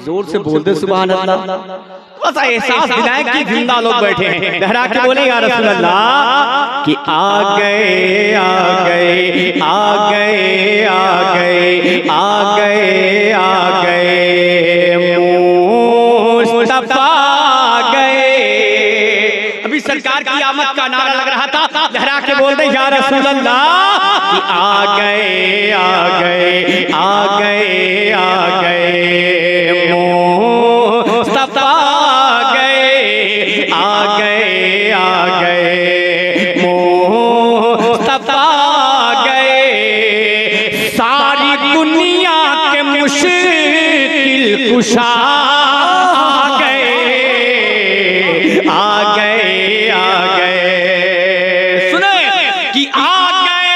जोर से बोल दे सुभान अल्लाह। थोड़ा सा एहसास दिलाएं कि जिंदा लोग बैठे हैं, लहरा के बोले या रसूल अल्लाह कि आ गए आ गए आ गए आ गए आ गए आ गए मुस्तफा गए। अभी सरकार की आमद का नारा लग रहा था, लहरा के बोल दे या रसूल अल्लाह कि आ गए आ गए आ गए आ गए मुस्तफा गए आ गए आ गए मुस्तफा गए। सारी दुनिया के मुश्किल कुशा गए आ गए आ गए। सुने कि आ गए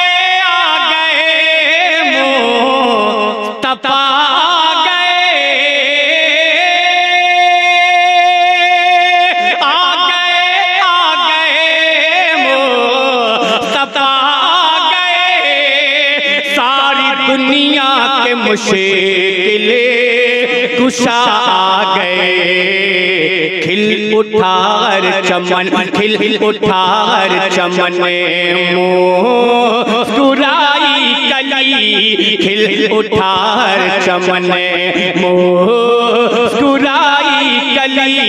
मुस्तफा दुनिया के मुश्किल कुशा आ गए। खिल उठा हर चमन खिल उठा हर चमन में मुस्कुराई कली खिल उठा हर चमन में मुस्कुराई कली।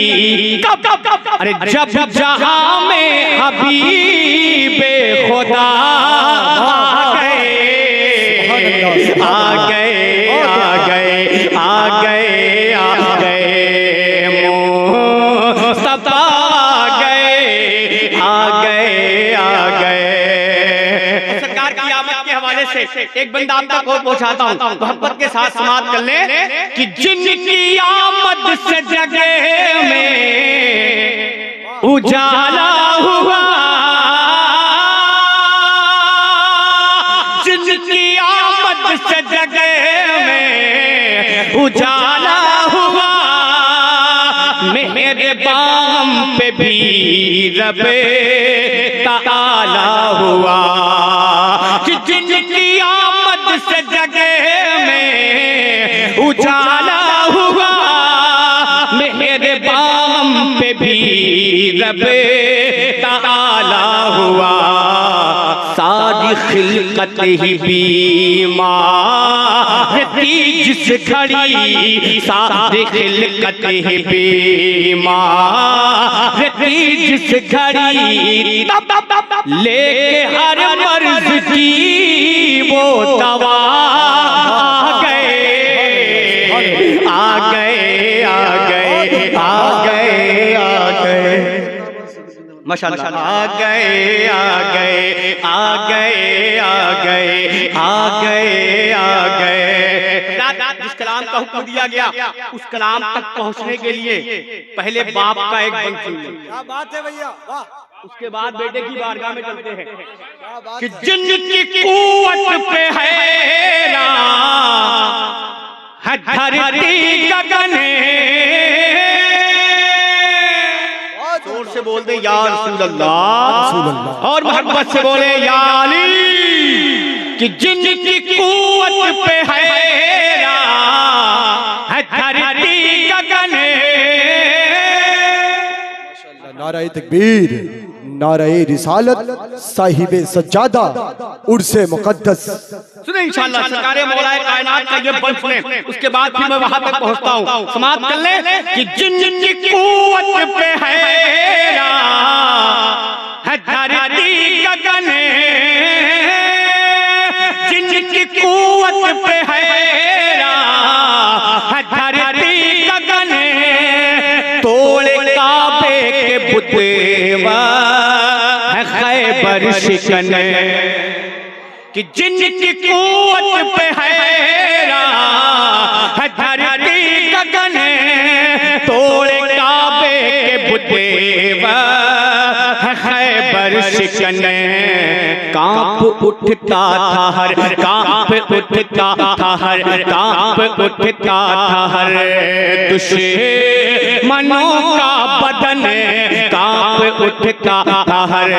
अरे जब जहां में हबीबे खुदा आ गए आ गए आ गए आ गए मुस्तफा गए आ गए आ गए। सरकार की आमद के हवाले से एक बंदा आप तक और पहुंचाता हूँ, मोहब्बत के साथ समाप्त कर ले कि जिनकी आमद से जगह में उजाला हुआ, जिनकी से जगह में उजाला हुआ, मेरे बाम पे भी रबे ताला हुआ। कि जिनकी आमद से जगह में उजाला हुआ, मेरे बाम पे भी रबे ताला हुआ। सारी खिलकत ही बीमार थी जिस घड़ी, सारी खिलकत ही बीमार थी जिस घड़ी, लेके हर मर्ज की वो दवा आ गए आ गए आ गए आ गए आ गए माशाअल्लाह आ गए आ गए आ गए आ गए आ गए आ गए। जिस कलाम का हुक्म दिया गया उस कलाम तक पहुंचने के लिए पहले बाप का एक बंद सुन लो। क्या बात है भैया, वाह। उसके बाद बेटे की बारगाह में चलते हैं कि जिनकी कुव्वत पे हैरान है धरती गगन, जोर से बोल दे या रसूल अल्लाह, और मोहब्बत से बोले या अली। कि जिनकी कुव्वत पे हैरान है धरती गगन। नारे तकबीर, नारे रिसालत, साहिबे सज्जादा, उर्से मुकद्दस। सुने इंशाअल्लाह सरकारे मौलाए कायनात का ये बंद सुने, उसके बाद फिर मैं वहां तक पहुंचता हूं। समाप्त कर ले कि जिनकी कुव्वत पे हैरान है धरती गगन, जिनकी कुव्वत पे हैरान है धरती गगन, तोड़े काबे के बुतेवा है खैबर शिकन। कि जिनकी कुव्वत पे हैरान है धरती गगन, तोड़े काबे के बुतेवा है खैबर शिकन। कांप उठता था हर, कांप उठता था हर, कांप उठता था हर दुश्मनों का बदन, कांप उठता था हर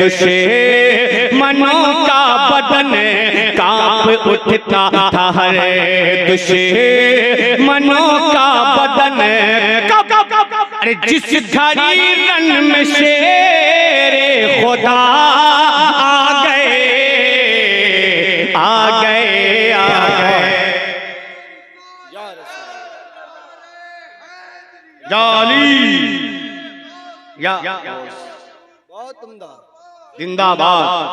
दुश्मनों का बदन। बन कांप उठता था हर दुश्मनों का बदन। अरे जिस घड़ी रन में शेरे खुदा आ गए आ गए आ गए। जाली या बहुत उम्दा। जिंदाबाद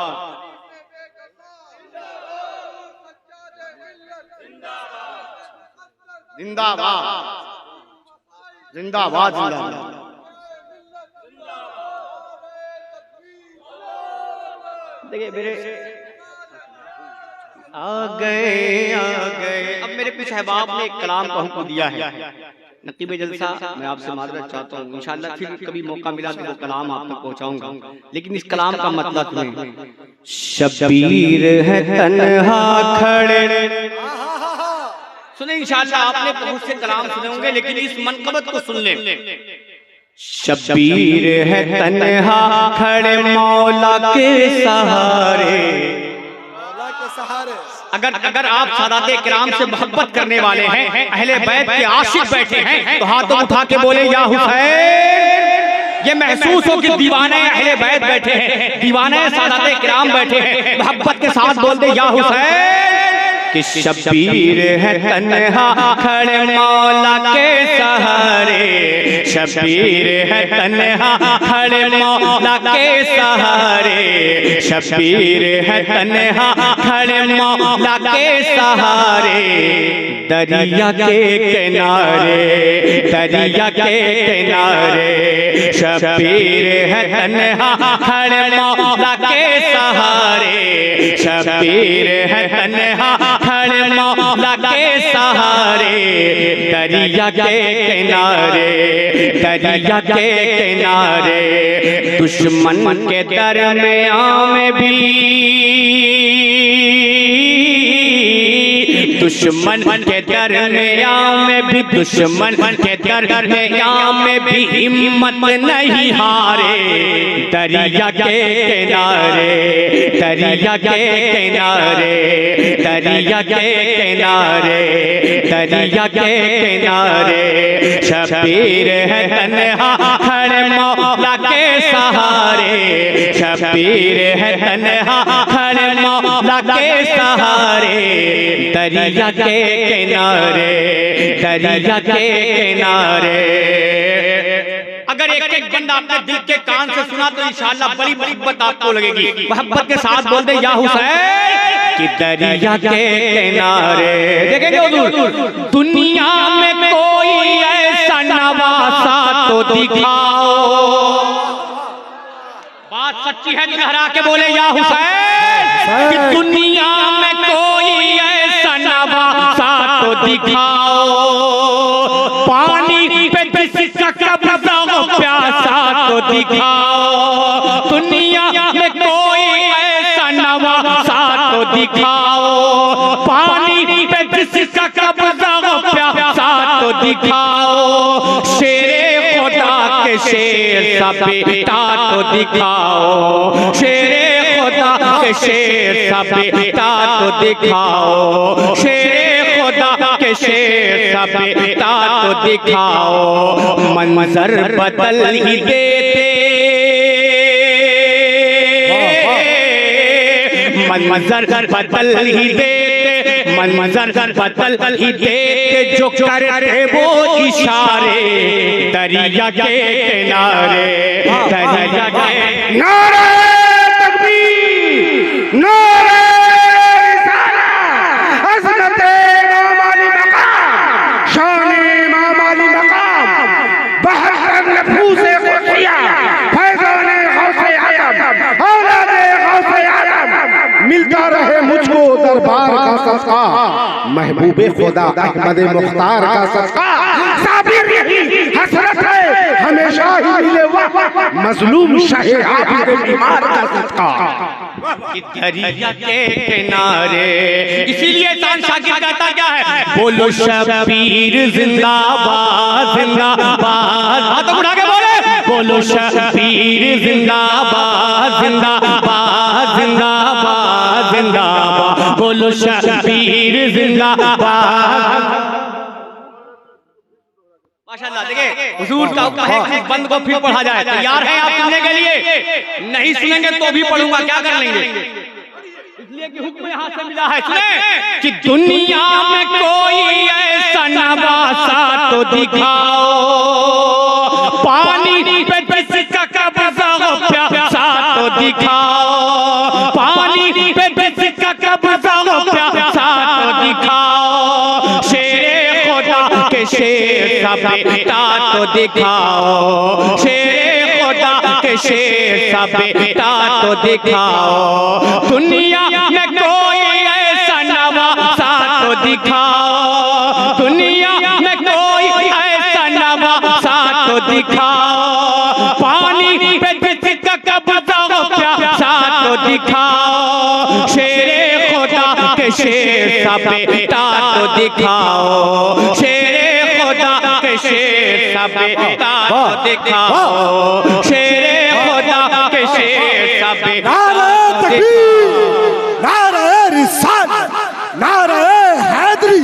जिंदाबाद जिंदाबाद जिंदाबाद। देखिए मेरे आ गए। अब मेरे पीछे अहबाब ने एक कलाम का हुक्म दिया है नकीब जलसा, मैं आपसे माजरत चाहता हूँ, इंशाअल्लाह फिर कभी मौका मिला तो वो कलाम आप तक पहुँचाऊंगा, लेकिन इस कलाम का मतलब तुम्हें शब्बीर है तन्हा खड़े सुने। इंशाअल्लाह आपने बहुत से कलाम सुने होंगे, लेकिन इस मनकबत को सुन ले। शब्बीर है तन्हा खड़े मौला के सहारे। अगर आप सादाते किराम से मोहब्बत करने वाले हैं, अहले बैत के आशिक बैठे हैं, तो हाथों उठा के बोले या हुसैन। ये महसूस हो कि दीवाने अहले बैत बैठे हैं, दीवाने सादाते किराम बैठे हैं, मोहब्बत के साथ बोल दे या हुसैन। कि शब्बीर है तन्हा खड़े मौला के सहारे। शब्बीर है तन्हा खड़े मौला के सहारे। शब्बीर है तन्हा खड़े मौला के सहारे। दरिया के किनारे दरिया के किनारे। शब्बीर है तन्हा खड़े मौला के सहारे। शब्बीर है तन्हा खड़े मौला के सहारे। दरिया के किनारे दरिया के किनारे। दुश्मन के दरमियां में भी दुश्मन के दरमियां में भी दुश्मन के दरमियां में भी हिम्मत नहीं हारे। दरिया के किनारे दरिया के किनारे दरिया के किनारे दरिया के किनारे। शब्बीर है तन्हा खड़े मौला के सहारे। शब्बीर है तन्हा खड़े मौला के सहारे। दरिया के किनारे दरिया के किनारे। अगर एक एक बंदा अपने दिल के कान से सुना तो इंशाअल्लाह बड़ी बड़ी बात आपको लगेगी। मोहब्बत के साथ बोल दे या हुसैन। कि दरिया के किनारे देखेंगे हुजूर। दुनिया में कोई ऐसा नवासा तो दिखाओ। बात सच्ची है, लहरा के बोले या हुसैन। कि दुनिया में कोई ऐसा नवासा तो दिखाओ। पानी पे किसका कब्जा हो प्यासा तो दिखाओ। दुनिया में कोई ऐसा नवासा तो दिखाओ। पानी पे किसका कब्जा हो प्यासा तो दिखाओ। शेरे खुदा के शेर सा बेटा तो दिखाओ। शेरे खुदा के शेर सा बेटा तो दिखाओ। शेरे खुदा के शेर सा बेटा तो दिखाओ। मंजर बदल ही देते मंजर बदल ही देते मंजर बदल ही देते जो करते वो इशारे। दरिया के किनारे दरिया के। नारे तकबीर नारे मिलता रहे मुझको दरबार का सदका। महबूबे खुदा अहमद मुख्तार का सदका। साबिर यही हसरत है हमेशा ही मिले वह मजलूम शाहे आबिद बीमार का सदका। दरिया के किनारे। इसीलिए शान शाकिर कहता क्या है? बोलो शब्बीर जिंदाबाद जिंदाबाद। हाथ उठा के बोले बोलो शब्बीर जिंदाबाद जिंदाबाद जिंदाबाद जिंदाबाद। माशाल्लाह। देखिए हुजूर का हुक्म है कि बंद को फिर पढ़ा जाए। तैयार हैं आप सुनने के लिए? नहीं सुनेंगे तो भी पढ़ूंगा, क्या कर लेंगे? इसलिए कि हुक्म यहाँ से मिला है, सुने कि दुनिया में कोई ऐसा नवासा तो दिखाओ, पानी पे जिसका कब्जा हो प्यासा तो दिखाओ, पानी पे जिसका कब्जा हो प्यासा तो दिखाओ, शेरे खुदा के शेर का बेटा तो दिखाओ, शेरे खुदा के शेर का बेटा तो दिखाओ, दुनिया में कोई ऐसा नवासा तो दिखाओ, दुनिया में कोई ऐसा नवासा तो दिखाओ, पानी पे जिसका कब्जा हो प्यासा तो दिखाओ, शेरे खुदा के शेर का बेटा तो दिखाओ, शेरे खुदा के शेर का बेटा तो दिखाओ, शेरे खुदा के शेर का बेटा तो दिखाओ। नारे रिसालत, नारे हैदरी,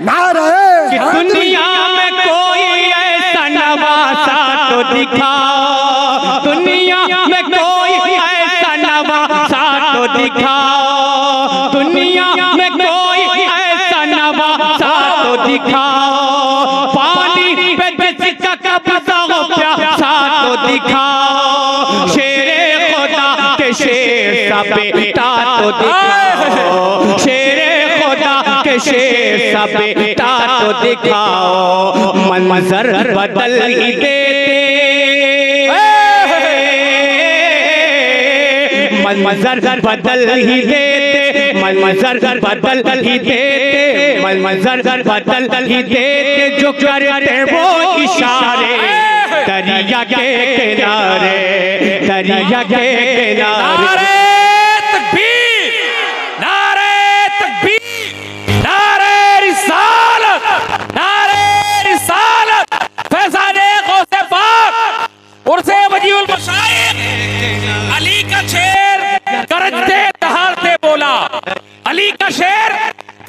नारे कि दुनिया में कोई ऐसा नवासा तो दिखाओ, दुनिया में कोई ऐसा नवासा तो दिखाओ, दुनिया में कोई ऐसा नवासा तो दिखाओ, पानी पे जिसका कब्जा हो प्यासा तो दिखाओ, शेरे खुदा के शेर का बेटा तो दिखाओ, शेरे खुदा के शेर का बेटा तो दिखाओ, मंजर बदल ही देते, मंजर बदल ही देते, मंजर बदल ही देते, मंजर बदल ही देते, जो करते वो इशारे दरिया के किनारे, दरिया के किनारे। उर्से वजीउल मशाइख अली का शेर गरजते दहाड़ते बोला, अली का शेर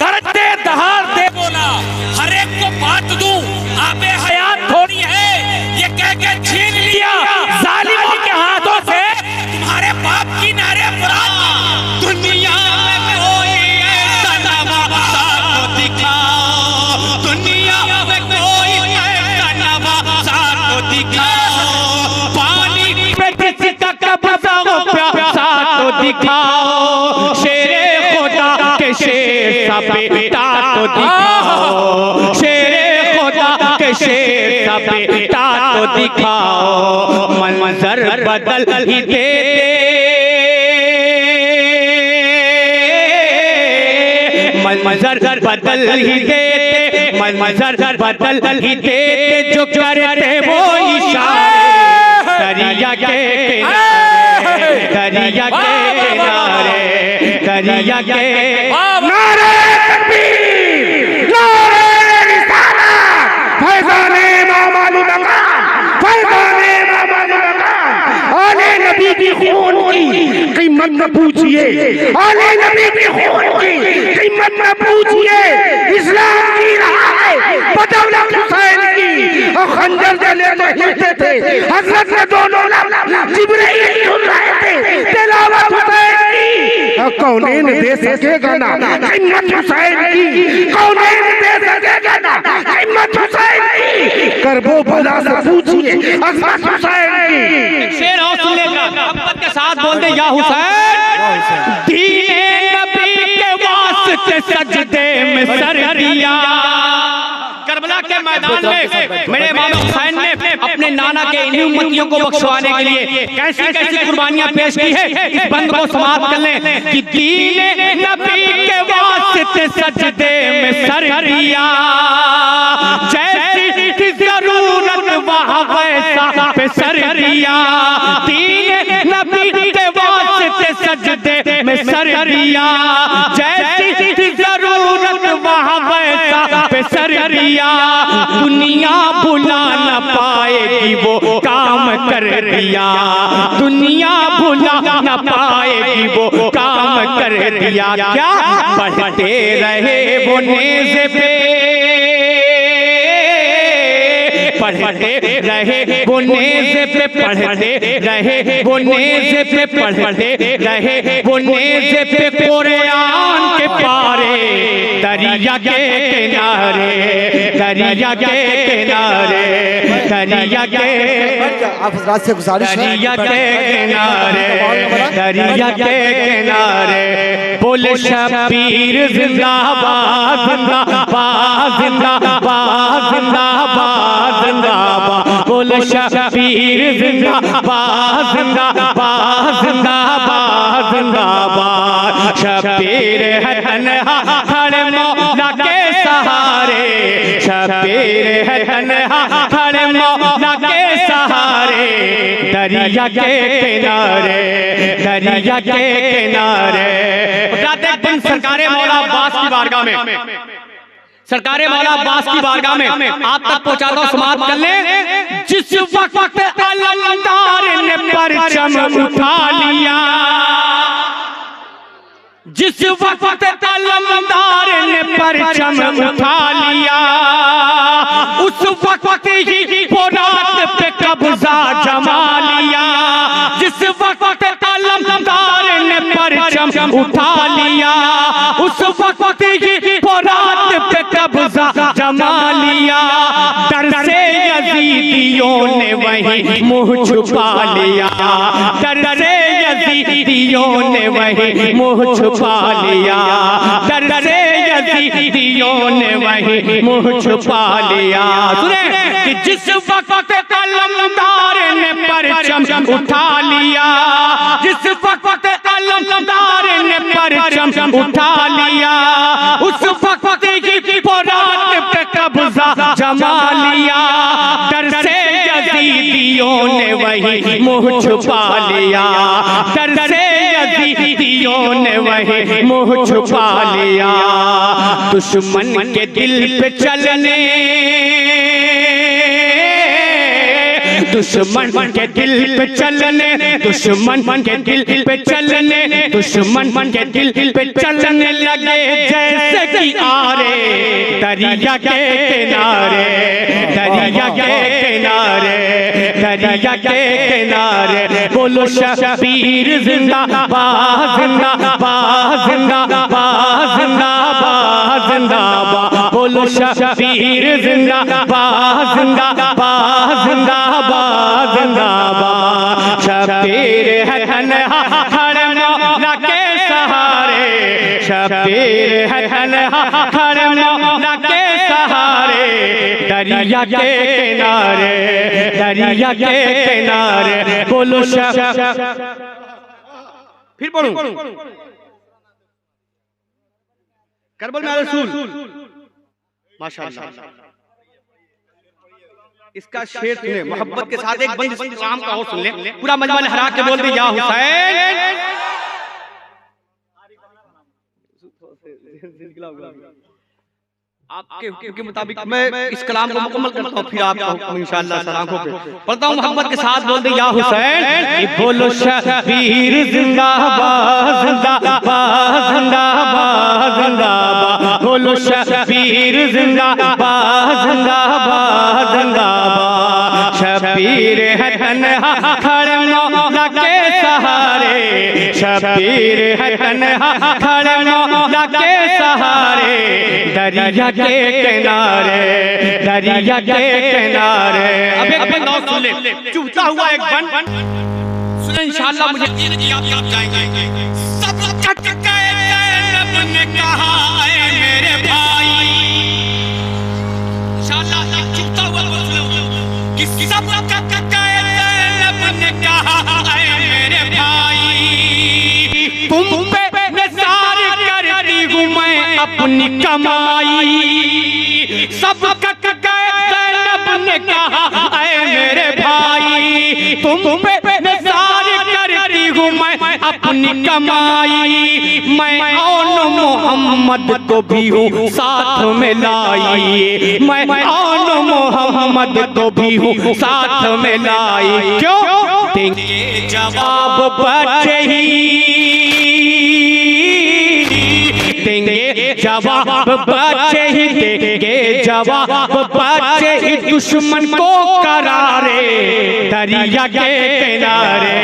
गरजते दहाड़ते बोला, हर एक को बात दूं आबे हयात थोड़ी है, ये कह के छीन लिया जालिमों के हाथों से तुम्हारे बाप की नारे मुराद। दुनिया में कोई ऐसा नवासा तो दिखाओ, दुनिया में कोई ऐसा नवासा तो दिखाओ, दिखाओ, शेरे खुदा के शेर का बेटा तो दिखाओ, शेरे खुदा के शेर का बेटा तो दिखाओ, मंजर बदल ही देते, मंजर बदल ही देते, मंजर बदल ही देते, जो करते वो इशारे दरिया के किनारे, दरिया के किनारे, दरिया के। नारे तकबीर, नारे रिसालत, फैज़ाने मामाली मकाम, फैज़ाने मामाली मकाम, आले नबी की खून की कीमत न पूछिए, आले नबी की खून की कीमत न पूछिए, इस्लाम की रहा है बदौलत हुसैन की, और खंजर जले तो हिलते थे, हज़रत ने दोनों जिब्रील सुन रहे थे तिलावत हुसैन की, कौनेन दे सकेगा ना हिम्मत हुसैन की, कौनेन दे सकेगा ना हिम्मत हुसैन की, करबो भला से पूछिए अज़मत हुसैन की। शेर और सुन लेगा, मोहब्बत के साथ बोल दे या हुसैन, दीने नबी के वास्ते सजदे में सर दिया, करबला के मैदान में मेरे इमाम हुसैन ने अपने नाना के इन्हीं उम्मतियों को बख्शवाने के लिए कैसी कैसी कुर्बानियां पेश की है, इस बंद को समाप्त कर लें कि दीने नबी के वास्ते सजदे में सर दिया, जैसी जरूरत वहाँ वैसा पे सर दिया, दीने नबी के वास्ते सजदे में सर दिया, जैसी जरूरत वहाँ वैसा पे सर दिया, दुनिया भुला न पाएगी वो काम कर दिया, दुनिया भुला न पाएगी वो काम कर कर दिया क्या, पढ़ते रहे वो नेज़े पे, पढ़ते रहे वो नेज़े पे, पढ़ते रहे वो नेज़े पे, पढ़ते रहे वो नेज़े पे, कुरान के पारे दरिया के किनारे, दरिया के किनारे, दरिया के, आप हजरात से गुजारिश है, दरिया के किनारे, दरिया के किनारे, बोले शबीर जिंदाबाद जिंदाबाद जिंदाबाद जिंदाबाद जिंदाबाद, बोले शबीर जिंदाबाद जिंदाबाद जिंदाबाद जिंदाबाद, शबीर है तन्हा खड़े मौला के सहारे, शबीर है तन्हा खड़े मौला के सहारे, दरिया के किनारे, दरिया के किनारे। सरकारे मौला अब्बास की बारगाह में, सरकारे मौला अब्बास की बारगाह में आप तक पहुंचाता हूं, समाप्त कर ले। जिस वक्त अलमदार ने परचम उठा लिया, जिस वक्त अलमदार ने परचम उठा लिया, उस वक्त ही फुरात पे कब्जा जमा लिया, जिस वक्त अलमदार ने परचम उठा लिया, उस वक्त ही फुरात पे कब्जा जमा लिया, डर से यजीदियों ने वहीं मुंह छुपा लिया, डर से यजीदियों ने वहीं मुंह छुपा लिया, डर से यजीदियों ने वहीं मुंह छुपा लिया। सुने कि जिस वक्त अलमदार ने परचम उठा लिया, जिस वक्त अलमदार ने परचम उठा लिया, उस वक्त की फुरात पे कब्जा जमा लिया, डर से यजीदियों ने वहीं मुंह छुपा लिया, डर से यजीदियों ने वहीं मुंह छुपा लिया। दुश्मन के दिल पे चलने, दुश्मन के दिल पे चलने, दुश्मन के दिल पे चलने, दुश्मन के दिल पे चलने लगे जैसे कि आरे दरिया के किनारे, दरिया के किनारे, दरिया के किनारे, बोलो शबीर जिंदाबाद जिंदाबाद जिंदाबाद जिंदाबाद जिंदाबाद, बोलो शबीर जिंदाबाद जिंदाबाद जिंदाबाद जिंदाबाद, शबीर है तन्हा खड़े मौला के सहारे, शबीर है तन्हा खड़े मौला के सहारे, दरिया के किनारे, दरिया के किनारे, बोलो फिर बोलूं करबल में रसूल, माशाअल्लाह। इसका शेर सुने मोहब्बत के साथ, एक बंद इस्लाम का और सुन ले, पूरा मजमा लहरा के बोल दे या हुसैन। आपके हुक्म के मुताबिक मैं इस कलाम को मुकम्मल करता हूँ, फिर आपका हुक्म इंशाअल्लाह सलाखों पे पढ़ता हूँ। मोहब्बत के साथ बोल दे या हुसैन, बोलो शबीर जिंदाबाद जिंदाबाद जिंदाबाद जिंदाबाद, बोलो शबीर जिंदाबाद जिंदाबाद जिंदाबाद, शबीर है तन्हा खड़े मौला के सहारे, शबीर है तन्हा खड़े मौला के सहारे, दरिया के किनारे, दरिया के किनारे। अब एक बंद और सुन ले, चुभता हुआ एक बंद सुने इंशाअल्लाह, मुझे आप जाएंगे। सब कट गए रब ने कहा है मेरे भाई, इंशाअल्लाह चुभता हुआ सुनो कि सब कट गए रब ने कहा है मेरे भाई, तुम पे निसार करती हूँ मैं अपनी कमाई, सब कट गए रब ने कहा ऐ मेरे भाई, तुम पे निसार करती हूँ मैं अपनी कमाई, मैं और मोहम्मद को भी हूँ साथ में लाई, मैं और मोहम्मद को भी हूँ साथ में लाई। क्यों देंगे जवाब बच्चे ही देंगे जवाब, बच्चे ही देंगे जवाब, बच्चे ही दुश्मन को करारे, दरिया के किनारे,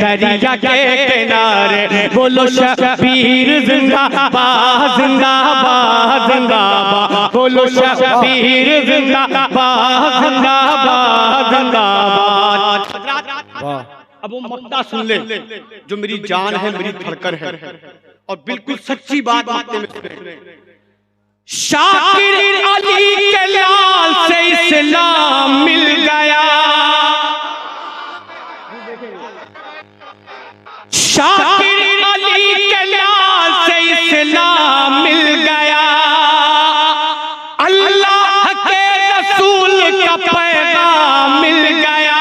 दरिया के किनारे। बोलो शबीर जिंदाबाद जिंदाबाद जिंदाबाद, बोलो शबीर जिंदाबाद जिंदाबाद जिंदाबाद। अब वो मक्ता सुन ले जो मेरी जान है, मेरी धड़कन है और बिल्कुल सच्ची बात मक्ते में सुने। शाकिर अली के लाल से इस्लाम मिल गया, शाकिर अली के लाल से इस्लाम मिल गया, अल्लाह के रसूल का पैगाम मिल गया,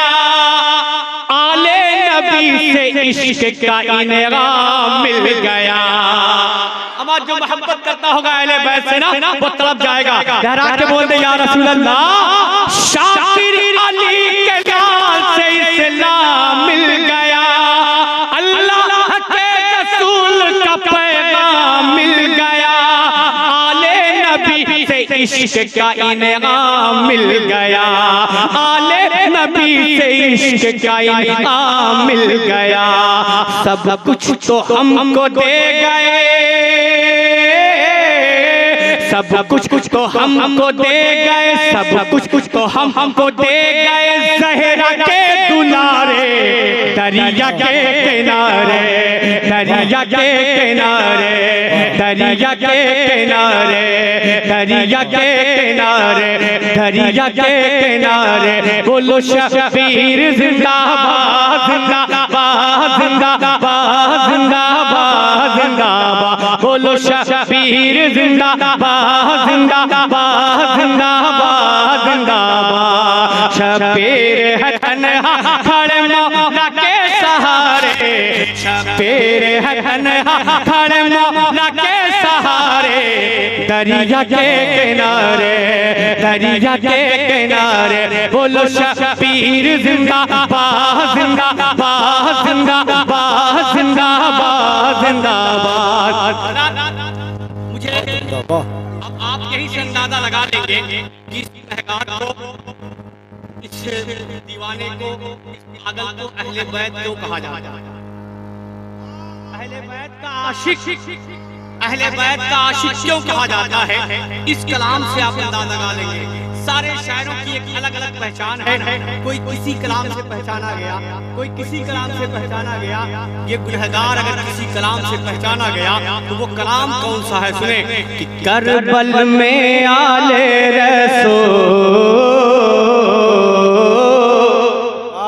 आले नबी से इश्क का इनाम मिल गया। हमारा जो मोहब्बत करता होगा अहले बैत से ना, वो तड़प जाएगा, लहरा के बोल दे या रसूल अल्लाह। शाकिर अली के लाल से इस्लाम मिल गया, अल्लाह के रसूल का पैगाम मिल गया, आले नबी से इश्क का इनाम मिल गया, आले नबी से इश्क का इनाम मिल गया। सब कुछ तो हमको दे गए, सब कुछ कुछ तो हमको दे गए, सब कुछ कुछ तो हमको दे गए, ज़हरा के दुलारे, दरिया के किनारे, दरिया के किनारे, दरिया के किनारे, दरिया के किनारे, दरिया के किनारे। बोलो शबीर जिंदाबाद जिंदाबाद जिंदाबाद जिंदाबाद जिंदाबाद, बोलो शबीर जिंदाबाद जिंदाबाद जिंदाबाद जिंदाबाद। शबीर है तन्हा खड़े मौला के सहारे, शबीर है तन्हा खड़े मौला के सहारे, दरिया के किनारे, दरिया के किनारे। बोलो शबीर जिंदाबाद जिंदाबाद जिंदाबाद जिंदाबाद जिंदाबाद। मुझे अब आप यही से अंदाजा लगा लेंगे कि इस गुनहगार को, इस दीवाने को, इस पागल को अहले बैत क्यों कहा जाता है। अहले बैत का आशिक, अहले बैत का आशिक क्यों कहा जाता है, इस कलाम से आप अंदाजा लगा लेंगे। सारे शायरों की एक अलग अलग पहचान है, कोई किसी कलाम से पहचाना गया, कोई किसी कलाम से पहचाना गया। ये गुनहगार अगर किसी कलाम से पहचाना गया तो वो कलाम कौन सा है, सुने कि करबल में आले रसूल